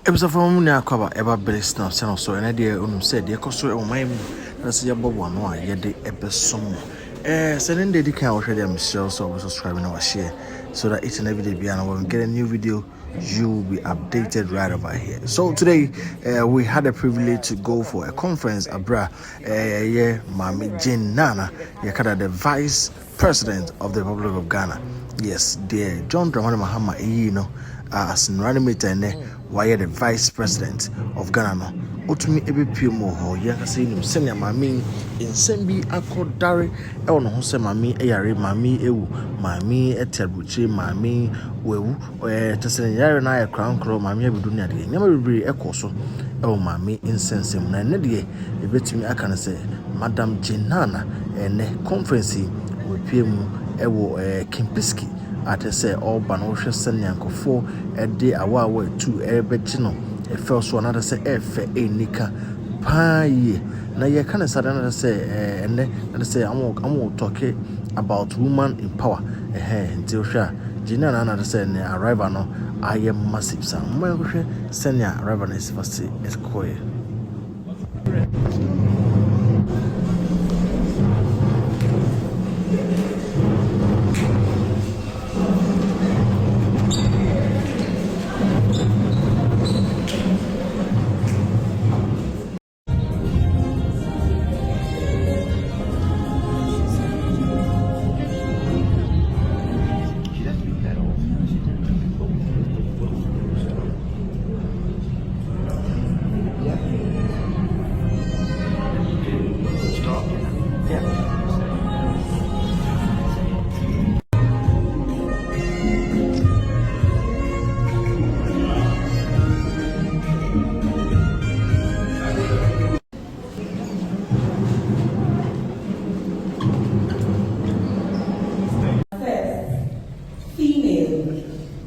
Episode from Niakaba ever best now, send so an idea on said, the cost of my that's your bob one, why yet the episode. Sending the can already, I'm sure, so subscribing or share so that each and every day, when we get a new video, you will be updated right over here. So today, we had a privilege to go for a conference, Abra, Mami Jane Nana, the Vice President of the Republic of Ghana. Yes, dear John Dramani Mahama, as Nranimita, why the Vice President of Ghana. Otumi ebe pie mo ho ya kase nim senya mami ensem bi akodare e wono ho se mami eyare mami ewu mami eterbuche mami wewu tesene yare na ya crown crow mami abidu ne ade nyama bibiri ekoso e wo mami insensem na ne de ebetumi aka ne se Madam Jenana ene conference we pie mu e wo Kimpiski ate se oba no hwe senya nkofo e de awa tu ebechi no first one another say nika pie na ye kind of sudden say and say I'm talking about woman in power until sure Gina another say arrival no I am massive some my send ya arrival is first is coy.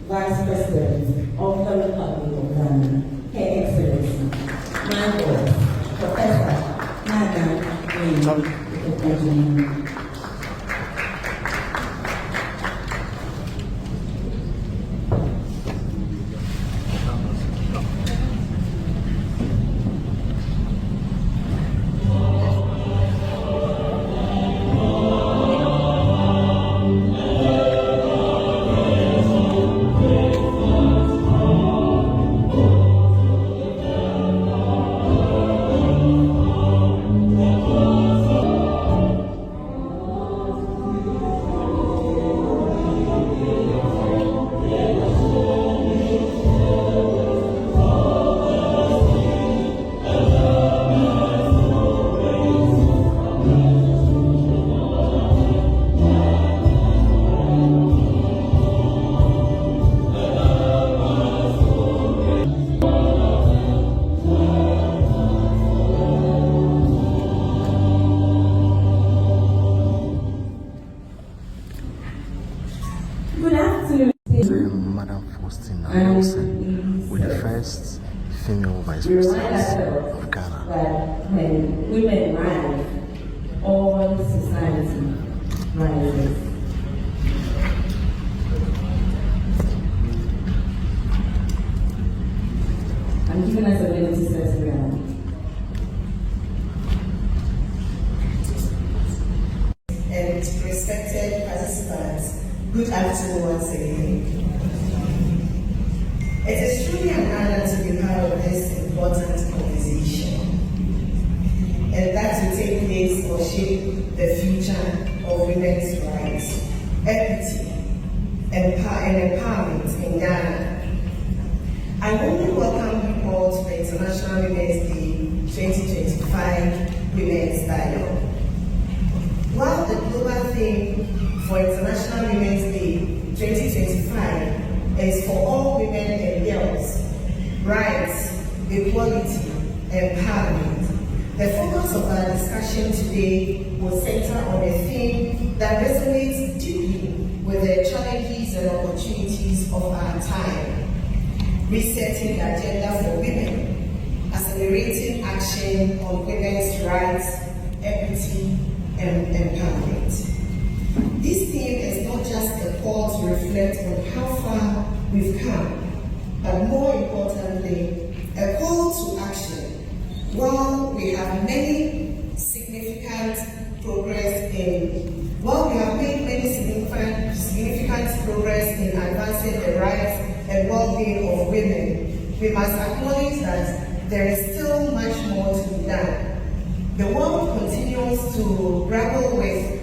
Vice President of the Republic of Ghana, Her Excellency, my boss, Professor Madam Green. Good afternoon. Madam Faustina Nelson with the first female vice president of Ghana. That when women rise, all society rises. I'm giving us a minute to settle down. And respected participants, good afternoon once again. It is truly an honor to be part of this important conversation, and that will take place or shape the future of women's rights, equity, and empowerment in Ghana. I warmly welcome you all to the International Women's Day 2025 Women's Dialogue. While the global theme for International Women's Day 2025 is for all women and girls, rights, equality, empowerment, the focus of our discussion today will center on a theme that resonates deeply with the challenges and opportunities of our time: resetting the agenda for women, accelerating action on women's rights, equity, and empowerment. This theme is not just a call to reflect on how far we've come, but more importantly, many significant progress we have made many significant progress in advancing the rights and well-being of women, we must acknowledge that there is still much more to be done. The world continues to grapple with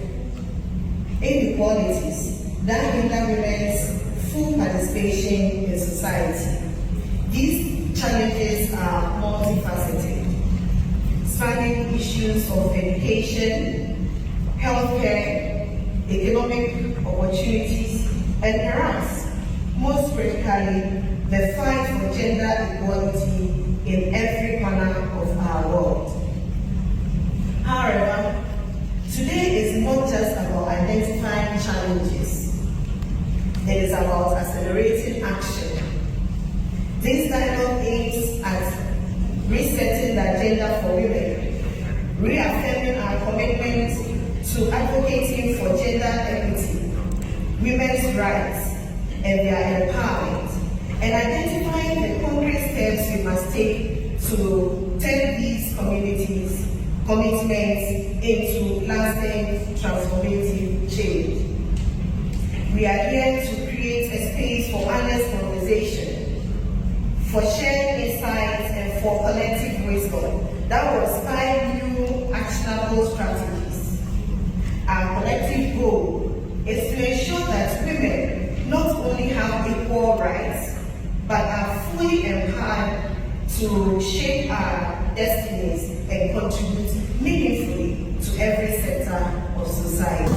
inequalities that hinder women's full participation in society. These challenges are multifaceted, spanning issues of education, healthcare, economic opportunities, and perhaps most critically, the fight for gender equality in every corner of our world. However, today is not just about identifying challenges. It is about accelerating action. This dialogue aims at resetting the agenda for women, reaffirming our commitment to advocating for gender equity, women's rights, and their empowerment, and identifying the concrete steps we must take to turn these communities' commitments into lasting transformative change. We are here to create a space for honest conversation, for shared insights, and for collective wisdom that will inspire new actionable strategies. Our collective goal is to ensure that women not only have equal rights, but are fully empowered to shape our destinies and contribute meaningfully to every sector of society.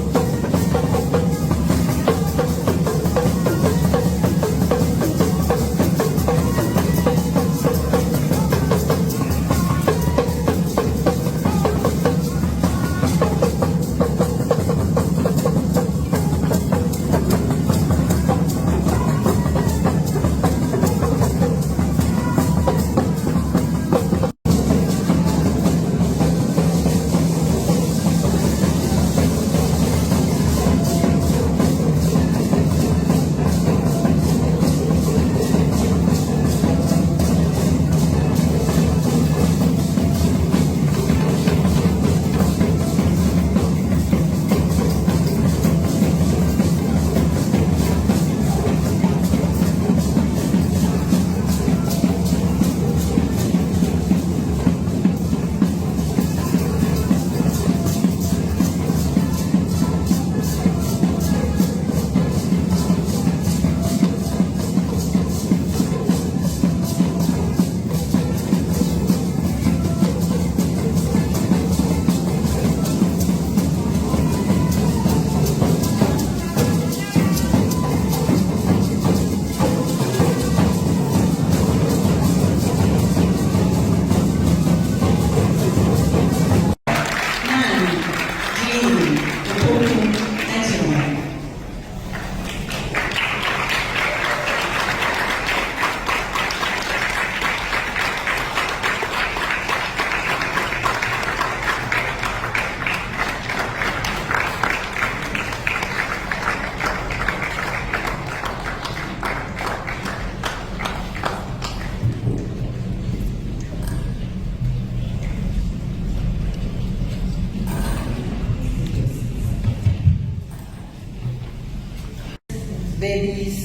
Babies,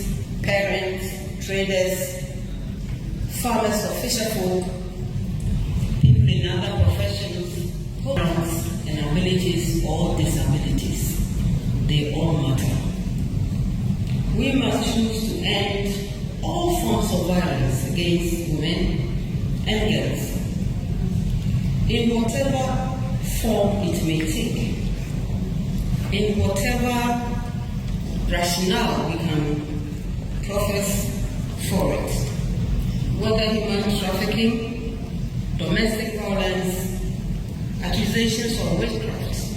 parents, traders, farmers or fisherfolk, people in other professions, talents and abilities or disabilities. They all matter. We must choose to end all forms of violence against women and girls, in whatever form it may take, in whatever rationale we can profess for it, whether human trafficking, domestic violence, accusations of witchcraft,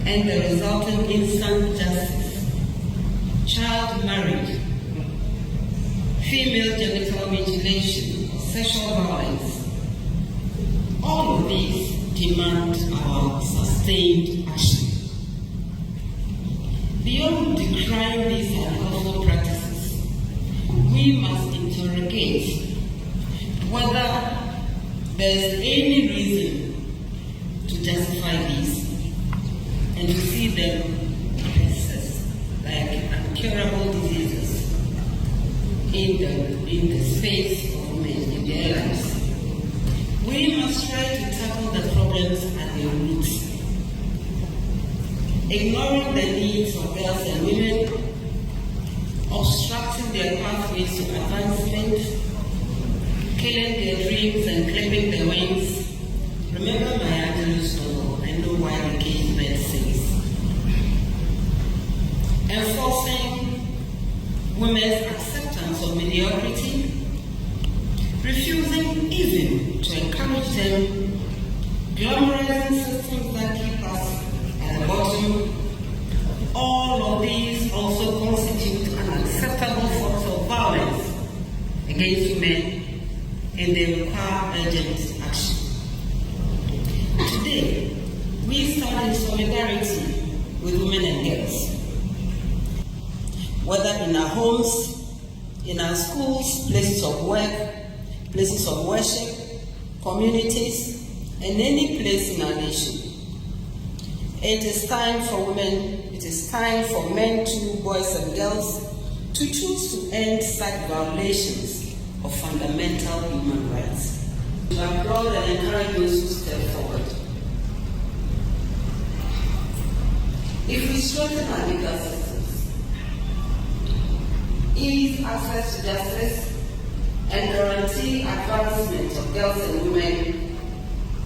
and the resulting instant justice, child marriage, female genital mutilation, sexual violence. All of these demand our sustained action. Beyond decrying these unlawful practices, we must interrogate whether there is any reason justify these and to see them as like incurable diseases in the space of women in their lives. We must try to tackle the problems at their roots. Ignoring the needs of girls and women, obstructing their pathways to advancement, killing their dreams and clipping their wings. Remember my Angelus novel, I Know Why the Caged Bird Sings. Enforcing women's acceptance of mediocrity, refusing even to encourage them, glamorizing systems that keep us at the bottom. All of these also constitute unacceptable forms of violence against women, and they require urgent action. Today, we stand in solidarity with women and girls. Whether in our homes, in our schools, places of work, places of worship, communities, and any place in our nation. It is time for women, it is time for men too, boys and girls, to choose to end such violations of fundamental human rights. To applaud and encourage those who step forward. If we strengthen our legal systems, ease access to justice, and guarantee advancement of girls and women,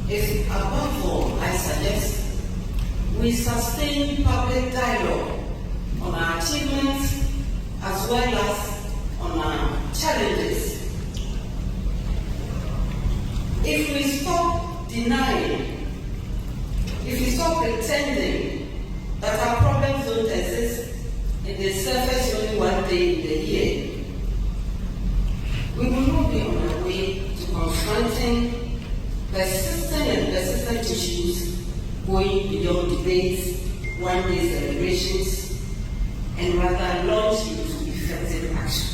if above all, I suggest, we sustain public dialogue on our achievements as well as on our challenges. If we stop denying, if we stop pretending that our problems don't exist and they surface only one day in the year, we will not be on our way to confronting persistent issues going beyond debates, one-day celebrations, and rather launch into effective action.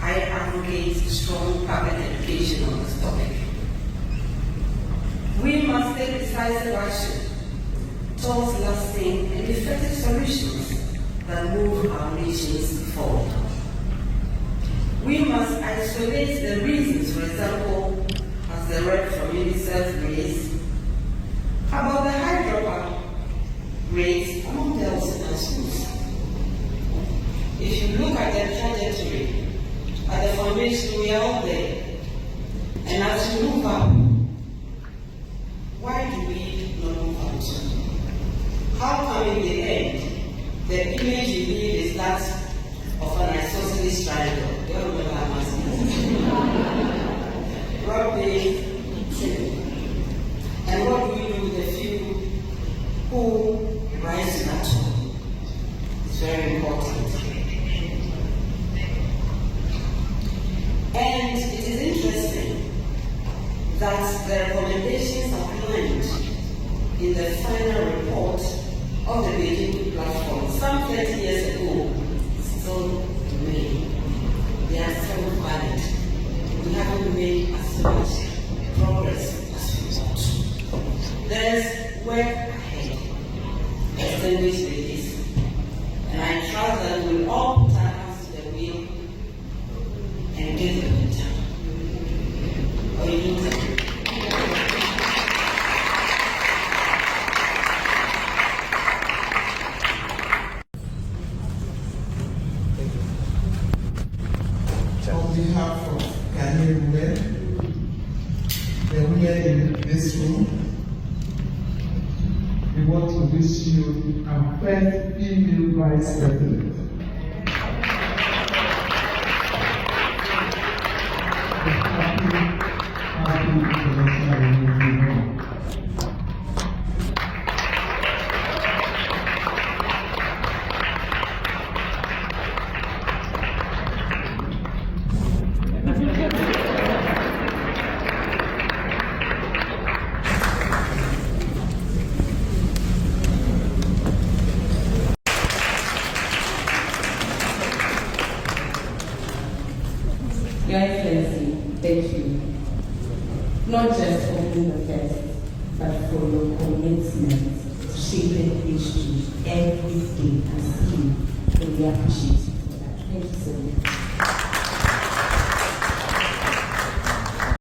I advocate strong public education on this topic. We must take decisive action towards lasting and effective solutions that move our nations forward. We must isolate the reasons, for example, as the rep from UNICEF raised, about the high dropout rates among girls in our schools. If you look at the trajectory, at the foundation, we are all there. And as you move up, why do we not move out? How come in the end, the image you leave is that of an isosceles triangle? You all remember how much rugby, and what do we do with the few who rise to that top? It's very important. And it is interesting that the recommendations outlined in the final report of the Beijing platform some 30 years ago still remain. They are still valid. We haven't made as much progress as we want. There's work ahead, distinguished ladies, and I trust that we'll all put our hands to the wheel and get them in time. Or you don't have to. On behalf of Ghanaian women, the women in this room, we want to wish you our first female vice president. Happy International Women's Day. Your Excellency, thank you. Not just for being the first, but for your commitment to shaping history every day. And see you. We appreciate you for that. Thank you so much.